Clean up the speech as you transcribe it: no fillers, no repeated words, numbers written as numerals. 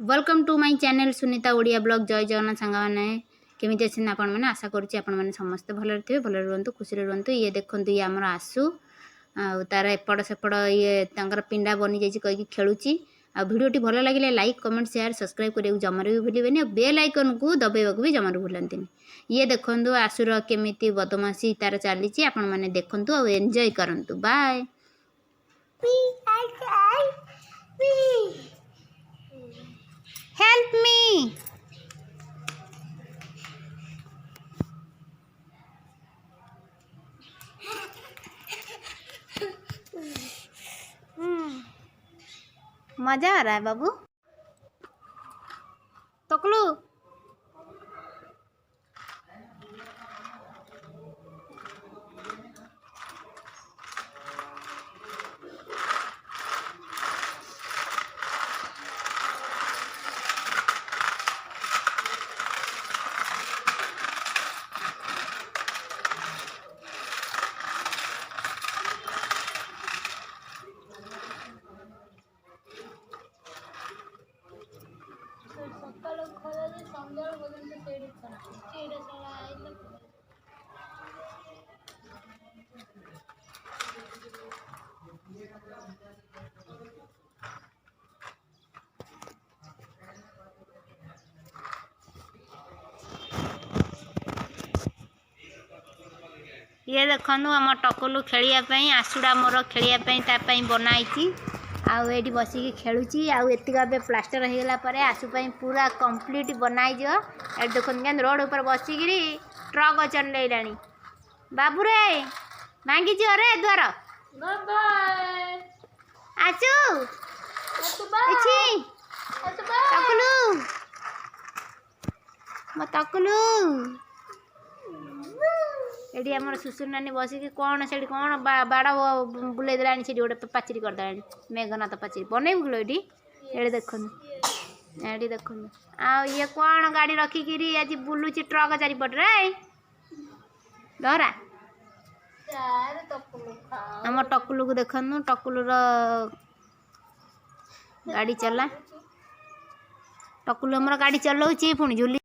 Welcome to my channel Sunita Odia blog. Jai Jagannath सांग मैंने केमी अच्छे आपण मैंने आशा करुँचे समस्ते भल थे भल रुहतु खुशी रुहतु। ये देखो ये आमर आसू तार एपट सेपट ये पिंडा बनी जाइए कहीकि खेलुची। आ भिडियोटी भल लगे लाइक कमेंट शेयर सब्सक्राइब करने को जमार भी भूलें और बेल आइकन को दबाइबा भी जमार भूलती। ये देखो आसुर केमी बदमाशी तार चली आपण मैंने देखु और एंजॉय करंतु। बाय। Help me. मजा आ रहा है बाबू। तकलू ये देखु आम टकुलू खेलियापाई आसुड़ा मोर खेलियापाई बनाई आठी बसिकी खेलुची आती प्लास्टर होगला आसुपाई पूरा कंप्लीट बनाई ये देखो रोड ऊपर बसिकी ट्रक चलैला बाबू रे भांगी रे द्वार आसु टकुलू मो टकुलू एटी आम सुसुर नानी बसिकी कौन से कौन बाड़ बुले देलानी से गोटे पाचेरी करदे मेघनाथ पाचेरी बनईबू किलो ये देखु ये कौन गाड़ी रखिकी आज बुलूची ट्रक चारिपटे डरा आम टकुलू को देखु टकुलूर गाड़ी चला टकुलू आमर गाड़ी चलाऊँ पुणी झुली